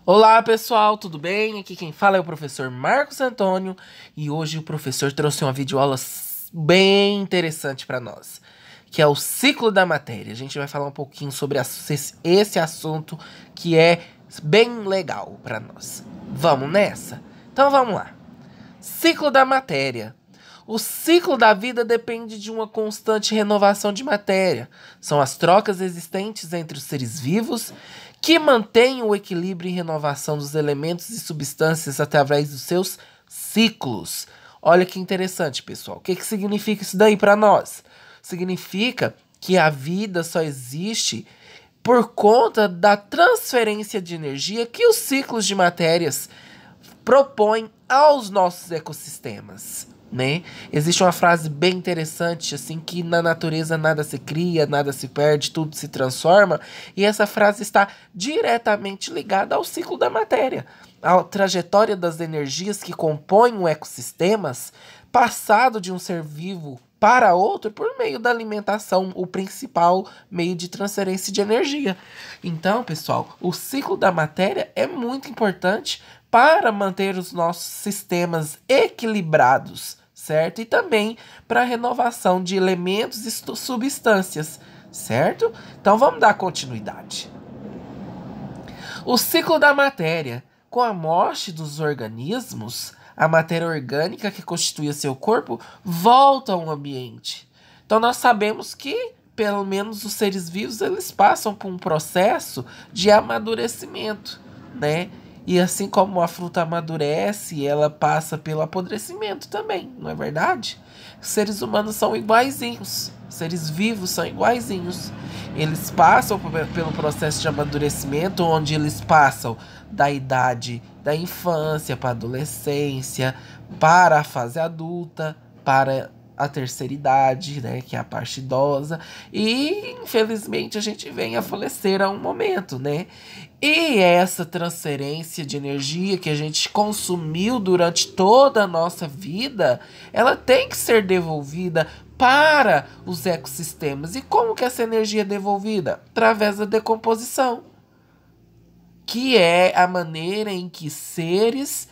Olá pessoal, tudo bem? Aqui quem fala é o professor Marcos Antônio e hoje o professor trouxe uma videoaula bem interessante para nós, que é o ciclo da matéria. A gente vai falar um pouquinho sobre esse assunto que é bem legal para nós. Vamos nessa? Então vamos lá. Ciclo da matéria. O ciclo da vida depende de uma constante renovação de matéria. São as trocas existentes entre os seres vivos que mantêm o equilíbrio e renovação dos elementos e substâncias através dos seus ciclos. Olha que interessante, pessoal. O que significa isso daí para nós? Significa que a vida só existe por conta da transferência de energia que os ciclos de matérias propõem aos nossos ecossistemas, né? Existe uma frase bem interessante, assim, que na natureza nada se cria, nada se perde, tudo se transforma, e essa frase está diretamente ligada ao ciclo da matéria, à trajetória das energias que compõem o ecossistemas, passado de um ser vivo para outro por meio da alimentação, o principal meio de transferência de energia. Então, pessoal, o ciclo da matéria é muito importante para manter os nossos sistemas equilibrados, certo? E também para a renovação de elementos e substâncias, certo? Então vamos dar continuidade. O ciclo da matéria. Com a morte dos organismos, a matéria orgânica que constitui seu corpo volta ao ambiente. Então nós sabemos que, pelo menos os seres vivos, eles passam por um processo de amadurecimento, né? E assim como a fruta amadurece, ela passa pelo apodrecimento também, não é verdade? Os seres humanos são iguaizinhos, seres vivos são iguaizinhos. Eles passam pelo processo de amadurecimento, onde eles passam da idade da infância para a adolescência, para a fase adulta, para a terceira idade, né, que é a parte idosa, e infelizmente a gente vem a falecer a um momento, né? E essa transferência de energia que a gente consumiu durante toda a nossa vida, ela tem que ser devolvida para os ecossistemas. E como que essa energia é devolvida? Através da decomposição, que é a maneira em que seres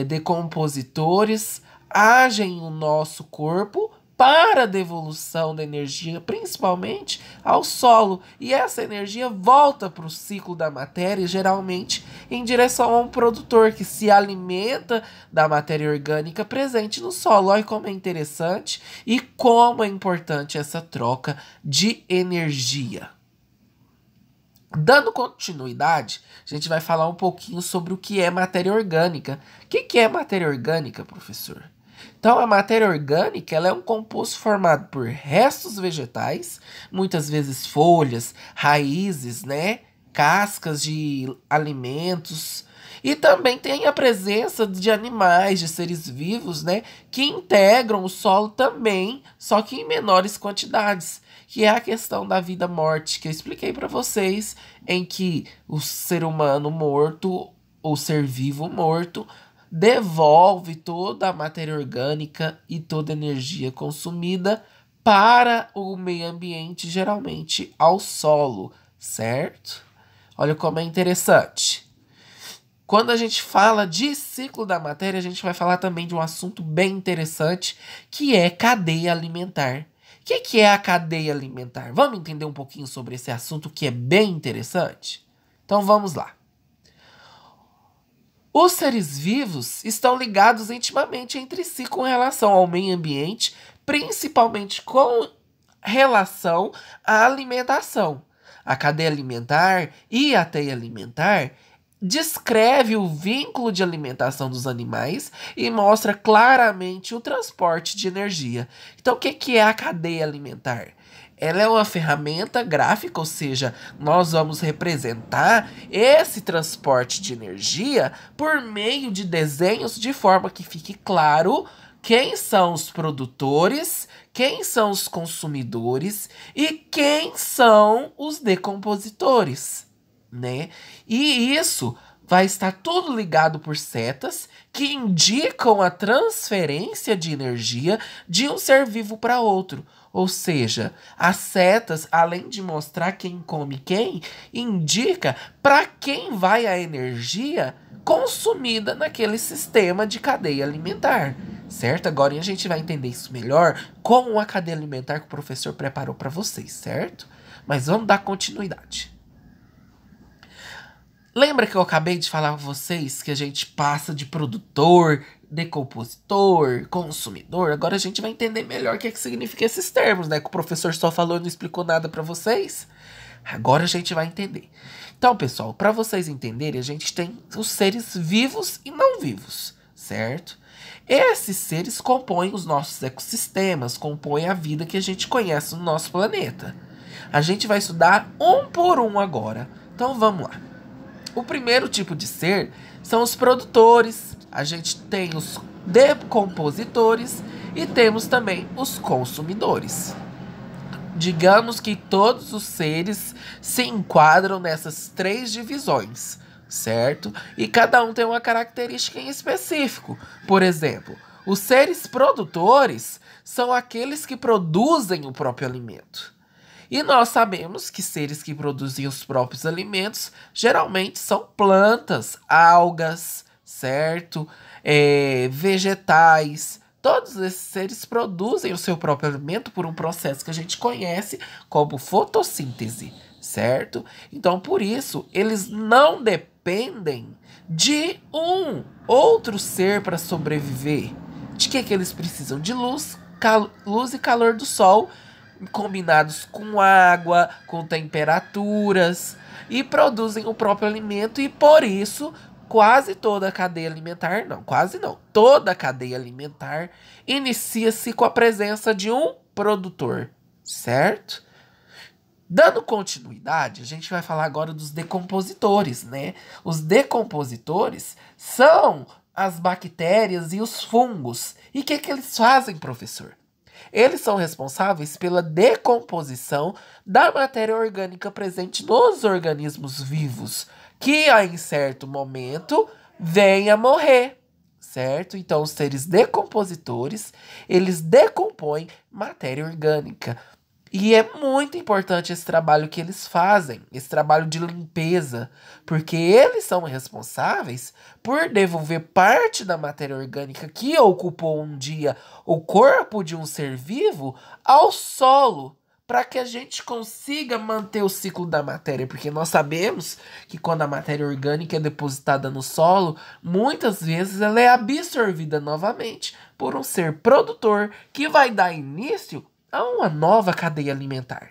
decompositores agem no nosso corpo para a devolução da energia, principalmente ao solo. E essa energia volta para o ciclo da matéria, geralmente em direção a um produtor que se alimenta da matéria orgânica presente no solo. Olha como é interessante e como é importante essa troca de energia. Dando continuidade, a gente vai falar um pouquinho sobre o que é matéria orgânica. O que é matéria orgânica, professor? Então, a matéria orgânica ela é um composto formado por restos vegetais, muitas vezes folhas, raízes, né? Cascas de alimentos. E também tem a presença de animais, de seres vivos, né? Que integram o solo também, só que em menores quantidades. Que é a questão da vida-morte, que eu expliquei para vocês, em que o ser humano morto, ou ser vivo morto, devolve toda a matéria orgânica e toda a energia consumida para o meio ambiente, geralmente ao solo, certo? Olha como é interessante. Quando a gente fala de ciclo da matéria, a gente vai falar também de um assunto bem interessante, que é cadeia alimentar. O que é a cadeia alimentar? Vamos entender um pouquinho sobre esse assunto que é bem interessante? Então vamos lá. Os seres vivos estão ligados intimamente entre si com relação ao meio ambiente, principalmente com relação à alimentação. A cadeia alimentar e a teia alimentar descreve o vínculo de alimentação dos animais e mostra claramente o transporte de energia. Então, o que é a cadeia alimentar? Ela é uma ferramenta gráfica, ou seja, nós vamos representar esse transporte de energia por meio de desenhos de forma que fique claro quem são os produtores, quem são os consumidores e quem são os decompositores, né? E isso vai estar tudo ligado por setas que indicam a transferência de energia de um ser vivo para outro. Ou seja, as setas, além de mostrar quem come quem, indica para quem vai a energia consumida naquele sistema de cadeia alimentar, certo? Agora a gente vai entender isso melhor com a cadeia alimentar que o professor preparou para vocês, certo? Mas vamos dar continuidade. Lembra que eu acabei de falar com vocês que a gente passa de produtor, decompositor, consumidor? Agora a gente vai entender melhor o que significa esses termos, né? Que o professor só falou e não explicou nada para vocês. Agora a gente vai entender. Então, pessoal, para vocês entenderem, a gente tem os seres vivos e não vivos, certo? Esses seres compõem os nossos ecossistemas, compõem a vida que a gente conhece no nosso planeta. A gente vai estudar um por um agora. Então, vamos lá. O primeiro tipo de ser são os produtores, a gente tem os decompositores e temos também os consumidores. Digamos que todos os seres se enquadram nessas três divisões, certo? E cada um tem uma característica em específico. Por exemplo, os seres produtores são aqueles que produzem o próprio alimento. E nós sabemos que seres que produzem os próprios alimentos geralmente são plantas, algas, certo? Vegetais. Todos esses seres produzem o seu próprio alimento por um processo que a gente conhece como fotossíntese, certo? Então, por isso, eles não dependem de um outro ser para sobreviver. De que eles precisam? De luz, luz e calor do sol, combinados com água, com temperaturas, e produzem o próprio alimento, e por isso quase toda a cadeia alimentar, toda a cadeia alimentar inicia-se com a presença de um produtor, certo? Dando continuidade, a gente vai falar agora dos decompositores, né? Os decompositores são as bactérias e os fungos. E o que eles fazem, professor? Eles são responsáveis pela decomposição da matéria orgânica presente nos organismos vivos, que em certo momento vem a morrer, certo? Então, os seres decompositores, eles decompõem matéria orgânica. E é muito importante esse trabalho que eles fazem, esse trabalho de limpeza, porque eles são responsáveis por devolver parte da matéria orgânica que ocupou um dia o corpo de um ser vivo ao solo, para que a gente consiga manter o ciclo da matéria, porque nós sabemos que quando a matéria orgânica é depositada no solo, muitas vezes ela é absorvida novamente por um ser produtor que vai dar início a uma nova cadeia alimentar.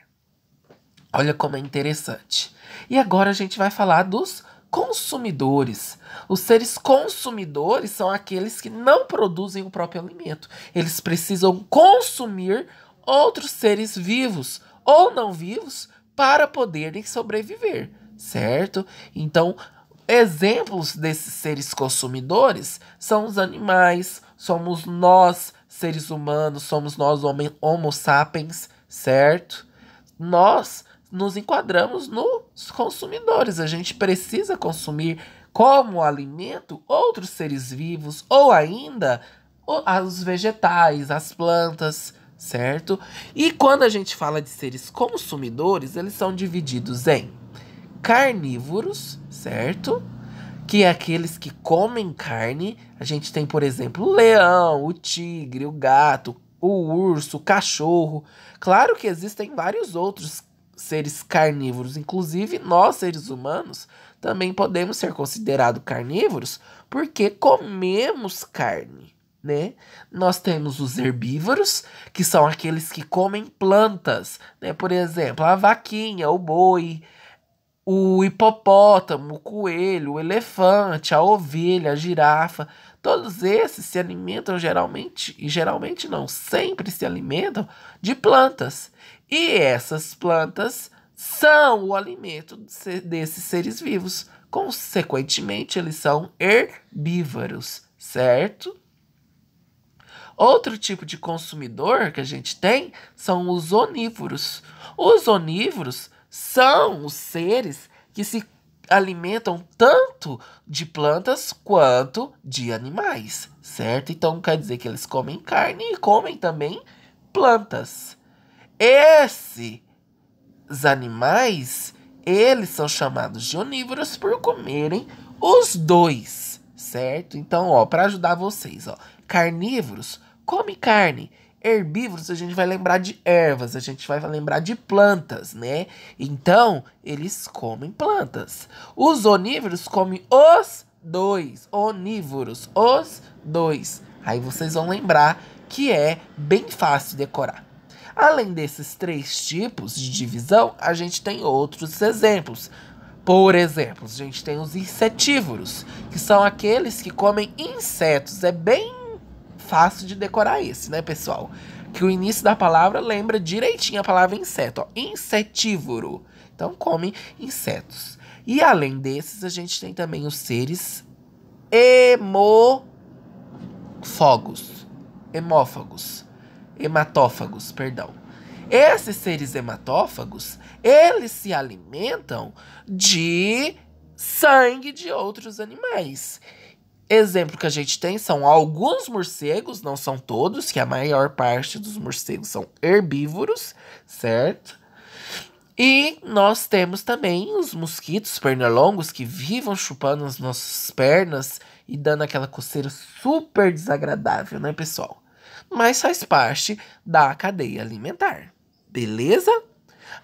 Olha como é interessante. E agora a gente vai falar dos consumidores. Os seres consumidores são aqueles que não produzem o próprio alimento. Eles precisam consumir outros seres vivos ou não vivos para poderem sobreviver, certo? Então, exemplos desses seres consumidores são os animais, somos nós, seres humanos, somos nós, homo sapiens, certo? Nós nos enquadramos nos consumidores. A gente precisa consumir como alimento outros seres vivos ou ainda os vegetais, as plantas, certo? E quando a gente fala de seres consumidores, eles são divididos em carnívoros, certo? Que é aqueles que comem carne. A gente tem, por exemplo, o leão, o tigre, o gato, o urso, o cachorro. Claro que existem vários outros seres carnívoros, inclusive nós, seres humanos, também podemos ser considerados carnívoros porque comemos carne, né? Nós temos os herbívoros, que são aqueles que comem plantas, né? Por exemplo, a vaquinha, o boi, o hipopótamo, o coelho, o elefante, a ovelha, a girafa. Todos esses se alimentam geralmente não, sempre se alimentam de plantas. E essas plantas são o alimento desses seres vivos. Consequentemente, eles são herbívoros, certo? Outro tipo de consumidor que a gente tem são os onívoros. Os onívoros são os seres que se alimentam tanto de plantas quanto de animais, certo? Então quer dizer que eles comem carne e comem também plantas. Esses animais, eles são chamados de onívoros por comerem os dois, certo? Então, ó, para ajudar vocês, ó, carnívoros come carne. Herbívoros, a gente vai lembrar de ervas, a gente vai lembrar de plantas, né? Então, eles comem plantas. Os onívoros comem os dois. Onívoros, os dois. Aí vocês vão lembrar que é bem fácil decorar. Além desses 3 tipos de divisão, a gente tem outros exemplos. Por exemplo, a gente tem os insetívoros, que são aqueles que comem insetos. É bem fácil de decorar esse, né, pessoal? Que o início da palavra lembra direitinho a palavra inseto, ó. Insetívoro. Então, come insetos. E além desses, a gente tem também os seres hematófagos, perdão. Esses seres hematófagos, eles se alimentam de sangue de outros animais. Exemplo que a gente tem são alguns morcegos, não são todos, que a maior parte dos morcegos são herbívoros, certo? E nós temos também os mosquitos pernilongos que vivem chupando as nossas pernas e dando aquela coceira super desagradável, né, pessoal? Mas faz parte da cadeia alimentar, beleza?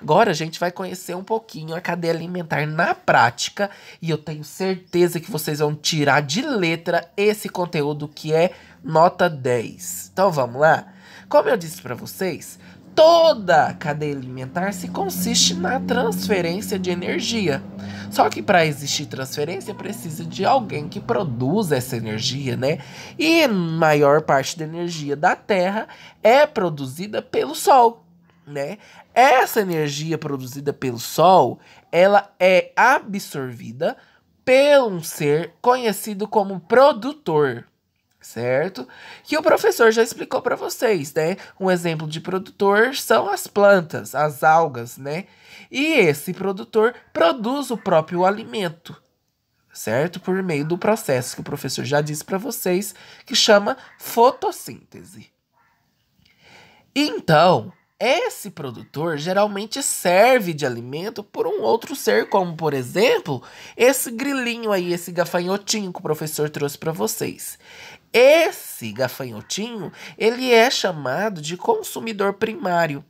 Agora a gente vai conhecer um pouquinho a cadeia alimentar na prática e eu tenho certeza que vocês vão tirar de letra esse conteúdo que é nota 10. Então vamos lá? Como eu disse para vocês, toda a cadeia alimentar se consiste na transferência de energia. Só que para existir transferência precisa de alguém que produza essa energia, né? E a maior parte da energia da Terra é produzida pelo Sol, né? Essa energia produzida pelo Sol, ela é absorvida por um ser conhecido como produtor, certo? Que o professor já explicou para vocês, né? Um exemplo de produtor são as plantas, as algas, né? E esse produtor produz o próprio alimento, certo? Por meio do processo que o professor já disse para vocês, que chama fotossíntese. Então, esse produtor geralmente serve de alimento por um outro ser, como por exemplo, esse grilinho aí, esse gafanhotinho que o professor trouxe para vocês. Esse gafanhotinho, ele é chamado de consumidor primário.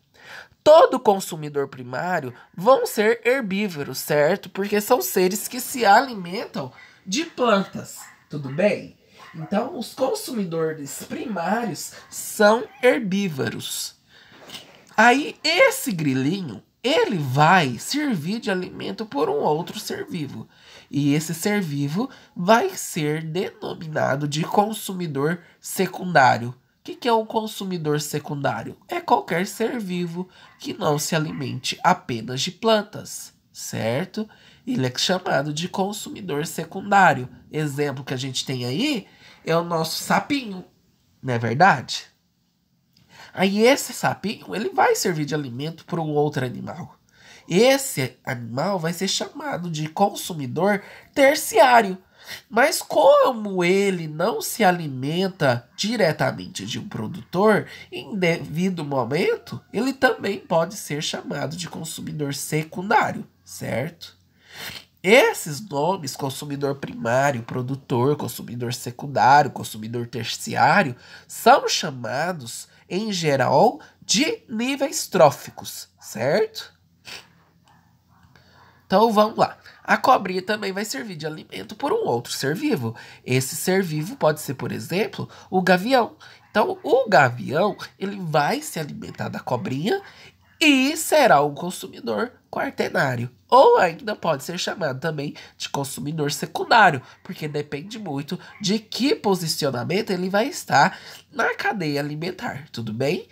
Todo consumidor primário vão ser herbívoros, certo? Porque são seres que se alimentam de plantas, tudo bem? Então, os consumidores primários são herbívoros. Aí, esse grilinho, ele vai servir de alimento por um outro ser vivo. E esse ser vivo vai ser denominado de consumidor secundário. O que é um consumidor secundário? É qualquer ser vivo que não se alimente apenas de plantas, certo? Ele é chamado de consumidor secundário. Exemplo que a gente tem aí é o nosso sapinho, não é verdade? Aí esse sapinho, ele vai servir de alimento para um outro animal. Esse animal vai ser chamado de consumidor terciário. Mas como ele não se alimenta diretamente de um produtor, em devido momento, ele também pode ser chamado de consumidor secundário, certo? Esses nomes, consumidor primário, produtor, consumidor secundário, consumidor terciário, são chamados, em geral, de níveis tróficos, certo? Então vamos lá. A cobrinha também vai servir de alimento por um outro ser vivo. Esse ser vivo pode ser, por exemplo, o gavião. Então o gavião, ele vai se alimentar da cobrinha e será um consumidor quaternário. Ou ainda pode ser chamado também de consumidor secundário, porque depende muito de que posicionamento ele vai estar na cadeia alimentar, tudo bem?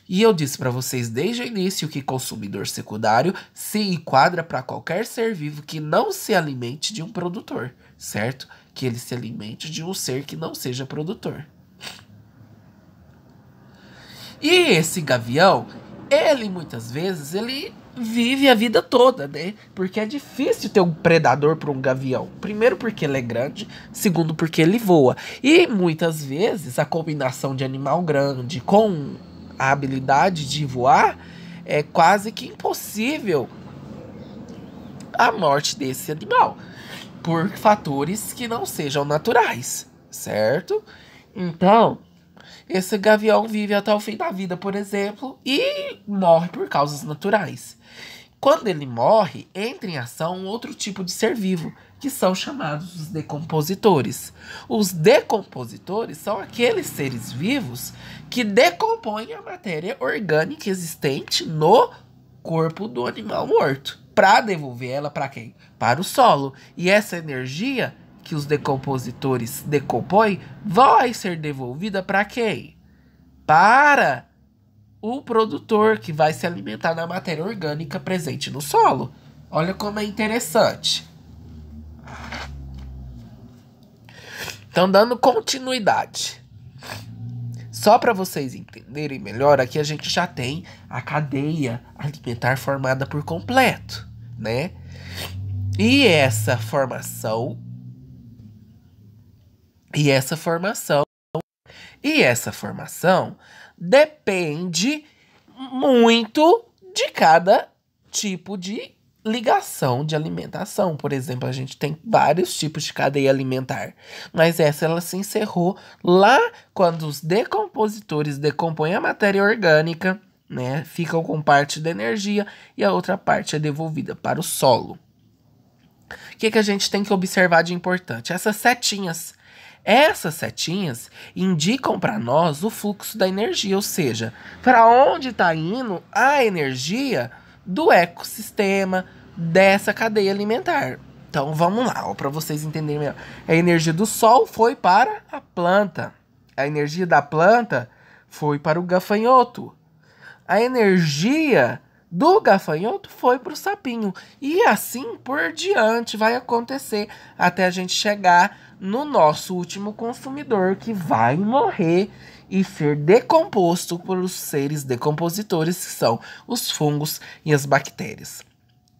E eu disse para vocês desde o início que consumidor secundário se enquadra para qualquer ser vivo que não se alimente de um produtor, certo? Que ele se alimente de um ser que não seja produtor. E esse gavião, ele muitas vezes, ele vive a vida toda, né? Porque é difícil ter um predador para um gavião. Primeiro porque ele é grande, segundo porque ele voa. E muitas vezes a combinação de animal grande com a habilidade de voar é quase que impossível a morte desse animal por fatores que não sejam naturais, certo? Então, esse gavião vive até o fim da vida, por exemplo, e morre por causas naturais. Quando ele morre, entra em ação um outro tipo de ser vivo, que são chamados os decompositores. Os decompositores são aqueles seres vivos que decompõem a matéria orgânica existente no corpo do animal morto, para devolver ela para quem? Para o solo. E essa energia que os decompositores decompõem vai ser devolvida para quem? Para o produtor, que vai se alimentar da matéria orgânica presente no solo. Olha como é interessante. Então, dando continuidade. Só para vocês entenderem melhor, aqui a gente já tem a cadeia alimentar formada por completo, né? E essa formação depende muito de cada tipo de ligação de alimentação. Por exemplo, a gente tem vários tipos de cadeia alimentar, mas essa ela se encerrou lá quando os decompositores decompõem a matéria orgânica, né? Ficam com parte da energia e a outra parte é devolvida para o solo. O que a gente tem que observar de importante? Essas setinhas indicam para nós o fluxo da energia, ou seja, para onde está indo a energia do ecossistema dessa cadeia alimentar. Então vamos lá, para vocês entenderem melhor. A energia do sol foi para a planta. A energia da planta foi para o gafanhoto. A energia do gafanhoto foi para o sapinho. E assim por diante vai acontecer até a gente chegar no nosso último consumidor, que vai morrer e ser decomposto por os seres decompositores, que são os fungos e as bactérias.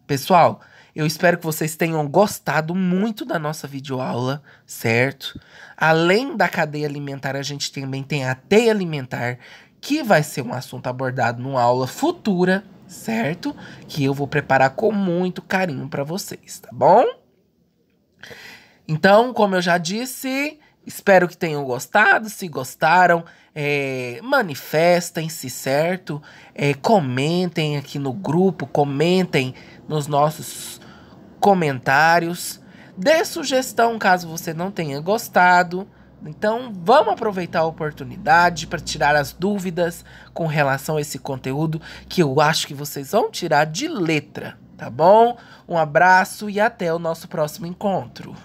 Pessoal, eu espero que vocês tenham gostado muito da nossa videoaula, certo? Além da cadeia alimentar, a gente também tem a teia alimentar, que vai ser um assunto abordado numa aula futura, certo? Que eu vou preparar com muito carinho para vocês, tá bom? Então, como eu já disse, espero que tenham gostado. Se gostaram, manifestem-se, certo? Comentem aqui no grupo, comentem nos nossos comentários. Dê sugestão caso você não tenha gostado. Então, vamos aproveitar a oportunidade para tirar as dúvidas com relação a esse conteúdo, que eu acho que vocês vão tirar de letra, tá bom? Um abraço e até o nosso próximo encontro.